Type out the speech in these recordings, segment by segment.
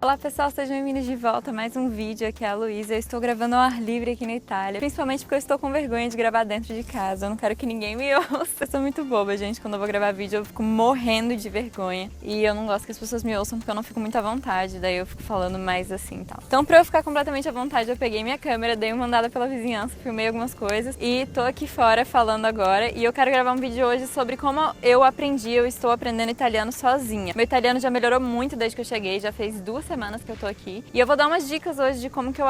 Olá pessoal, sejam bem-vindos de volta a mais um vídeo. Aqui é a Luísa. Eu estou gravando ao ar livre aqui na Itália, principalmente porque eu estou com vergonha de gravar dentro de casa. Eu não quero que ninguém me ouça. Eu sou muito boba, gente. Quando eu vou gravar vídeo eu fico morrendo de vergonha. E eu não gosto que as pessoas me ouçam porque eu não fico muito à vontade. Daí eu fico falando mais assim e tal. Então pra eu ficar completamente à vontade, eu peguei minha câmera, dei uma andada pela vizinhança, filmei algumas coisas e tô aqui fora falando agora. E eu quero gravar um vídeo hoje sobre como eu estou aprendendo italiano sozinha. Meu italiano já melhorou muito desde que eu cheguei, já fez 2 semanas que eu tô aqui. E eu vou dar umas dicas hoje de como que eu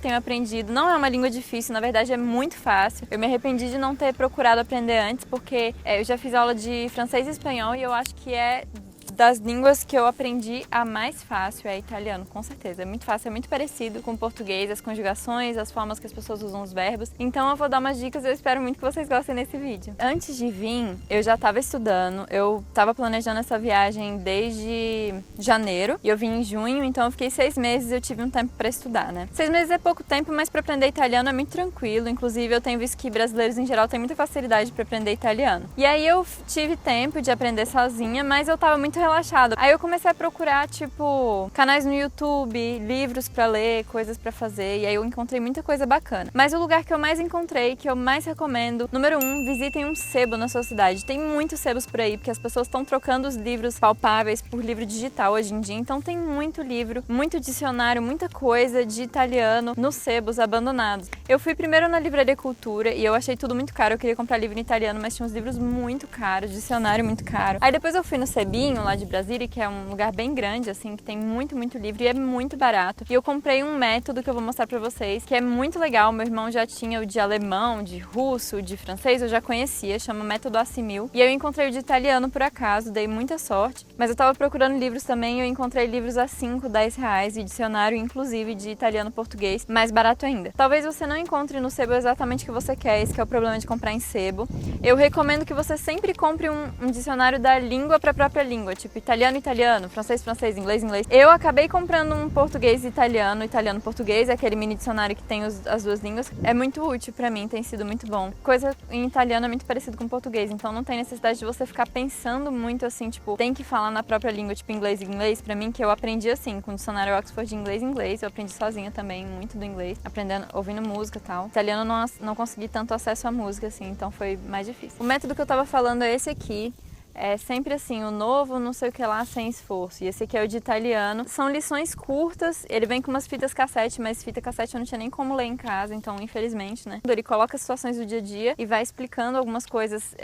tenho aprendido. Não é uma língua difícil, na verdade é muito fácil. Eu me arrependi de não ter procurado aprender antes, porque eu já fiz aula de francês e espanhol e eu acho que é das línguas que eu aprendi a mais fácil é italiano, com certeza. É muito fácil, é muito parecido com o português, as conjugações, as formas que as pessoas usam os verbos. Então eu vou dar umas dicas e eu espero muito que vocês gostem desse vídeo. Antes de vir, eu já estava estudando, eu estava planejando essa viagem desde janeiro e eu vim em junho, então eu fiquei 6 meses e eu tive um tempo para estudar, né? 6 meses é pouco tempo, mas para aprender italiano é muito tranquilo. Inclusive eu tenho visto que brasileiros em geral têm muita facilidade para aprender italiano. E aí eu tive tempo de aprender sozinha, mas eu estava muito relaxada. Aí eu comecei a procurar, tipo, canais no YouTube, livros pra ler, coisas pra fazer, e aí eu encontrei muita coisa bacana. Mas o lugar que eu mais encontrei, que eu mais recomendo, número 1, visitem um sebo na sua cidade. Tem muitos sebos por aí, porque as pessoas estão trocando os livros palpáveis por livro digital hoje em dia, então tem muito livro, muito dicionário, muita coisa de italiano nos sebos abandonados. Eu fui primeiro na Livraria Cultura e eu achei tudo muito caro, eu queria comprar livro em italiano, mas tinha uns livros muito caros, dicionário muito caro. Aí depois eu fui no Sebinho, lá de Brasília, que é um lugar bem grande, assim, que tem muito livro e é muito barato. E eu comprei um método que eu vou mostrar pra vocês, que é muito legal. Meu irmão já tinha o de alemão, de russo, de francês, eu já conhecia, chama Método Assimil. E eu encontrei o de italiano por acaso, dei muita sorte. Mas eu tava procurando livros também e eu encontrei livros a 5, 10 reais e dicionário, inclusive, de italiano-português, mais barato ainda. Talvez você não encontre no sebo exatamente o que você quer, esse que é o problema de comprar em sebo. Eu recomendo que você sempre compre um dicionário da língua pra própria língua, tipo italiano, francês, inglês. Eu acabei comprando um português italiano, português, aquele mini dicionário que tem as duas línguas. É muito útil pra mim, tem sido muito bom. Coisa em italiano é muito parecido com português, então não tem necessidade de você ficar pensando muito assim, tipo, tem que falar na própria língua, tipo inglês. Pra mim, que eu aprendi assim, com o dicionário Oxford de inglês, eu aprendi sozinha também, muito do inglês, aprendendo, ouvindo música e tal. Italiano não consegui tanto acesso à música assim, então foi mais difícil. O método que eu tava falando é esse aqui. É sempre assim, o novo, não sei o que lá, sem esforço. E esse aqui é o de italiano. São lições curtas, ele vem com umas fitas cassete, mas fita cassete eu não tinha nem como ler em casa, então infelizmente, né? Ele coloca as situações do dia a dia e vai explicando algumas coisas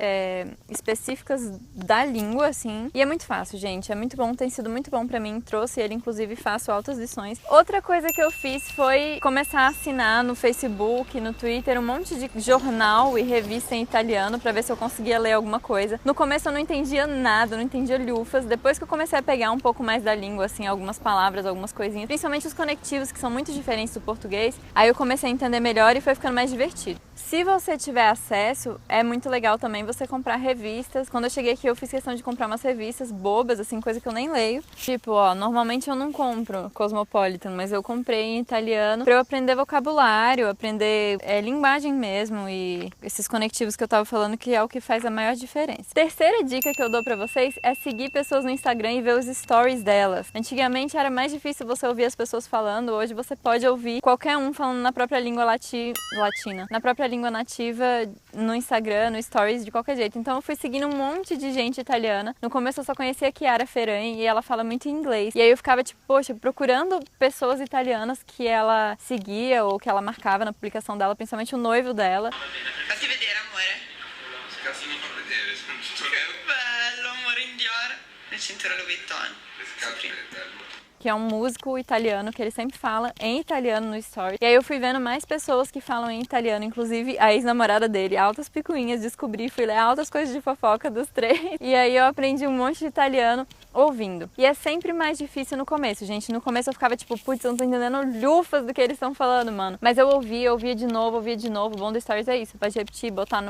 específicas da língua, assim. E é muito fácil, gente, é muito bom, tem sido muito bom pra mim. Trouxe ele, inclusive, faço altas lições. Outra coisa que eu fiz foi começar a assinar no Facebook, no Twitter, um monte de jornal e revista em italiano pra ver se eu conseguia ler alguma coisa. No começo eu não entendia nada, não entendia lhufas. Depois que eu comecei a pegar um pouco mais da língua, assim, algumas palavras, algumas coisinhas, principalmente os conectivos, que são muito diferentes do português, aí eu comecei a entender melhor e foi ficando mais divertido. Se você tiver acesso, é muito legal também você comprar revistas. Quando eu cheguei aqui, eu fiz questão de comprar umas revistas bobas, assim, coisa que eu nem leio. Tipo, ó, normalmente eu não compro Cosmopolitan, mas eu comprei em italiano pra eu aprender vocabulário, aprender linguagem mesmo e esses conectivos que eu tava falando, que é o que faz a maior diferença. Terceira dica que eu dou pra vocês é seguir pessoas no Instagram e ver os stories delas. Antigamente era mais difícil você ouvir as pessoas falando, hoje você pode ouvir qualquer um falando na própria língua latina, na própria língua nativa no Instagram, no stories, de qualquer jeito. Então eu fui seguindo um monte de gente italiana. No começo eu só conhecia a Chiara Ferragni e ela fala muito inglês. E aí eu ficava tipo, poxa, procurando pessoas italianas que ela seguia ou que ela marcava na publicação dela, principalmente o noivo dela. Fatti vedere, amore. Cazzo mi fa vedere, Che bello, amore in Dior. Nel cinturone Louis Vuitton. le scarpe del Que é um músico italiano, que ele sempre fala em italiano no story. E aí eu fui vendo mais pessoas que falam em italiano, inclusive a ex-namorada dele, altas picuinhas, descobri, fui ler altas coisas de fofoca dos três. E aí eu aprendi um monte de italiano ouvindo. E é sempre mais difícil no começo, gente. No começo eu ficava tipo, putz, eu não tô entendendo lhufas do que eles estão falando, mano. Mas eu ouvia de novo. O bom do stories é isso, pode repetir, botar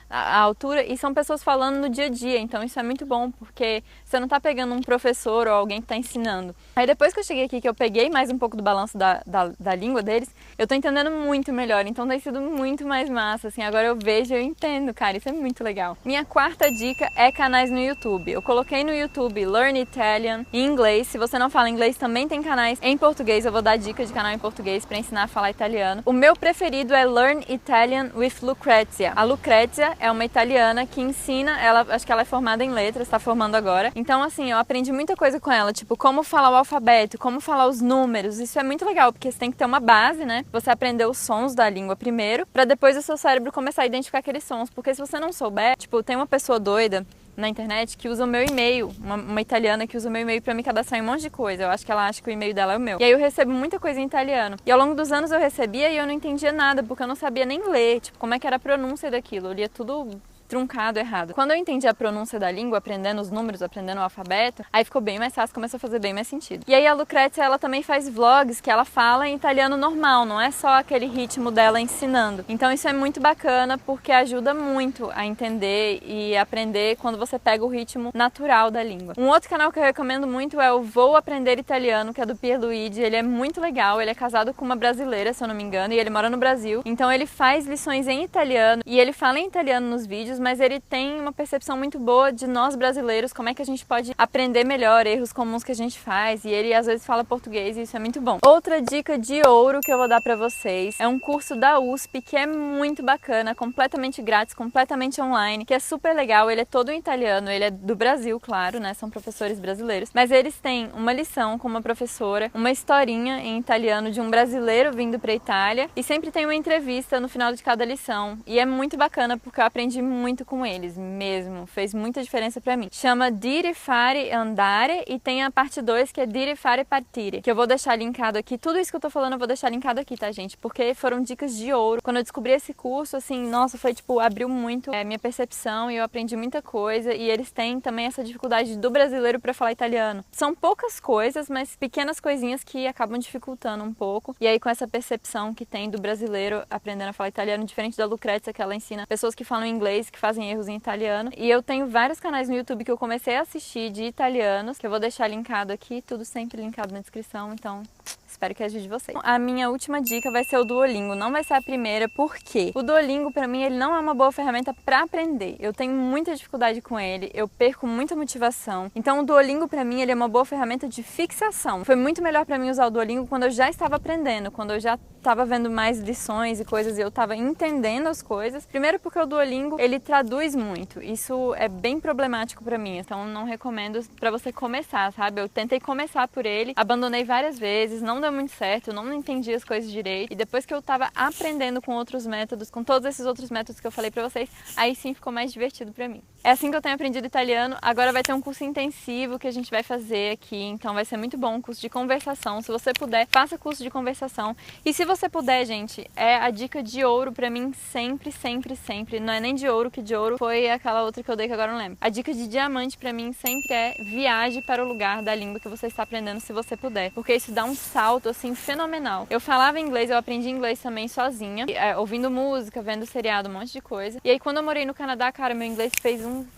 a altura. E são pessoas falando no dia a dia, então isso é muito bom, porque você não tá pegando um professor ou alguém que tá ensinando. Aí Aí depois que eu cheguei aqui, que eu peguei mais um pouco do balanço da língua deles, eu tô entendendo muito melhor, então tem sido muito mais massa, assim, agora eu vejo e eu entendo, cara, isso é muito legal. Minha quarta dica é canais no YouTube. Eu coloquei no YouTube Learn Italian em inglês, se você não fala inglês também tem canais em português, eu vou dar dica de canal em português pra ensinar a falar italiano. O meu preferido é Learn Italian with Lucrezia. A Lucrezia é uma italiana que ensina, acho que ela é formada em letras, tá formando agora, então assim, eu aprendi muita coisa com ela, tipo, como falar o alfabeto, como falar os números, isso é muito legal, porque você tem que ter uma base, né? Você aprender os sons da língua primeiro, pra depois o seu cérebro começar a identificar aqueles sons, porque se você não souber, tipo, tem uma pessoa doida na internet que usa o meu e-mail, uma italiana que usa o meu e-mail pra me cadastrar em um monte de coisa. Eu acho que ela acha que o e-mail dela é o meu. E aí eu recebo muita coisa em italiano. E ao longo dos anos eu recebia e eu não entendia nada, porque eu não sabia nem ler, tipo, como é que era a pronúncia daquilo. Eu lia tudo truncado, errado. Quando eu entendi a pronúncia da língua, aprendendo os números, aprendendo o alfabeto, aí ficou bem mais fácil, começou a fazer bem mais sentido. E aí a Lucrezia, ela também faz vlogs que ela fala em italiano normal, não é só aquele ritmo dela ensinando. Então isso é muito bacana porque ajuda muito a entender e aprender quando você pega o ritmo natural da língua. Um outro canal que eu recomendo muito é o Vou Aprender Italiano, que é do Pierluigi. Ele é muito legal, ele é casado com uma brasileira, se eu não me engano, e ele mora no Brasil. Então ele faz lições em italiano e ele fala em italiano nos vídeos, mas ele tem uma percepção muito boa de nós brasileiros, como é que a gente pode aprender melhor erros comuns que a gente faz, e ele às vezes fala português e isso é muito bom. Outra dica de ouro que eu vou dar pra vocês é um curso da USP que é muito bacana, completamente grátis, completamente online, que é super legal, ele é todo em italiano, ele é do Brasil, claro, né, são professores brasileiros, mas eles têm uma lição com uma professora, uma historinha em italiano de um brasileiro vindo pra Itália, e sempre tem uma entrevista no final de cada lição, e é muito bacana porque eu aprendi muito com eles mesmo, fez muita diferença pra mim. Chama Dire, Fare, Andare e tem a parte 2 que é Dire, Fare, Partire, que eu vou deixar linkado aqui. Tudo isso que eu tô falando eu vou deixar linkado aqui, tá, gente? Porque foram dicas de ouro. Quando eu descobri esse curso, assim, nossa, foi tipo, abriu muito minha percepção e eu aprendi muita coisa, e eles têm também essa dificuldade do brasileiro pra falar italiano. São poucas coisas, mas pequenas coisinhas que acabam dificultando um pouco, e aí com essa percepção que tem do brasileiro aprendendo a falar italiano, diferente da Lucrezia, que ela ensina pessoas que falam inglês, que fazem erros em italiano. E eu tenho vários canais no YouTube que eu comecei a assistir de italianos, que eu vou deixar linkado aqui, tudo sempre linkado na descrição, então espero que ajude vocês. A minha última dica vai ser o Duolingo, não vai ser a primeira, porque o Duolingo pra mim ele não é uma boa ferramenta pra aprender. Eu tenho muita dificuldade com ele, eu perco muita motivação. Então o Duolingo pra mim ele é uma boa ferramenta de fixação. Foi muito melhor pra mim usar o Duolingo quando eu já estava aprendendo, quando eu já estava vendo mais lições e coisas e eu estava entendendo as coisas. Primeiro porque o Duolingo ele traduz muito, isso é bem problemático pra mim, então não recomendo pra você começar, sabe? Eu tentei começar por ele, abandonei várias vezes, não deu muito certo, eu não entendi as coisas direito, e depois que eu tava aprendendo com outros métodos, com todos esses outros métodos que eu falei pra vocês, aí sim ficou mais divertido pra mim. É assim que eu tenho aprendido italiano. Agora vai ter um curso intensivo que a gente vai fazer aqui, então vai ser muito bom, um curso de conversação. Se você puder, faça curso de conversação. E se você puder, gente, é a dica de ouro pra mim sempre, sempre, sempre. Não é nem de ouro, que de ouro foi aquela outra que eu dei que agora não lembro. A dica de diamante pra mim sempre é viaje para o lugar da língua que você está aprendendo, se você puder, porque isso dá um salto assim fenomenal. Eu falava inglês, eu aprendi inglês também sozinha, ouvindo música, vendo seriado, um monte de coisa. E aí quando eu morei no Canadá, cara, meu inglês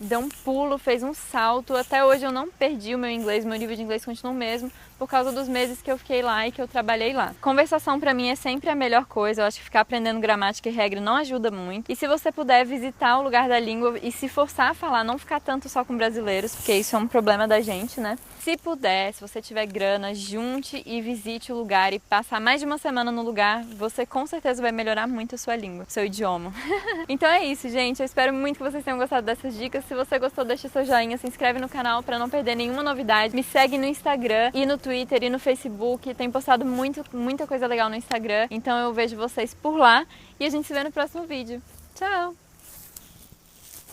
deu um pulo, fez um salto. Até hoje eu não perdi o meu inglês, meu nível de inglês continua o mesmo por causa dos meses que eu fiquei lá e que eu trabalhei lá. Conversação pra mim é sempre a melhor coisa. Eu acho que ficar aprendendo gramática e regra não ajuda muito. E se você puder visitar o lugar da língua e se forçar a falar, não ficar tanto só com brasileiros, porque isso é um problema da gente, né? Se puder, se você tiver grana, junte e visite o lugar e passar mais de uma semana no lugar, você com certeza vai melhorar muito a sua língua, seu idioma. Então é isso, gente. Eu espero muito que vocês tenham gostado dessas dicas. Se você gostou, deixa seu joinha, se inscreve no canal pra não perder nenhuma novidade. Me segue no Instagram e no Twitter e no Facebook. Tem postado muita coisa legal no Instagram. Então eu vejo vocês por lá e a gente se vê no próximo vídeo. Tchau!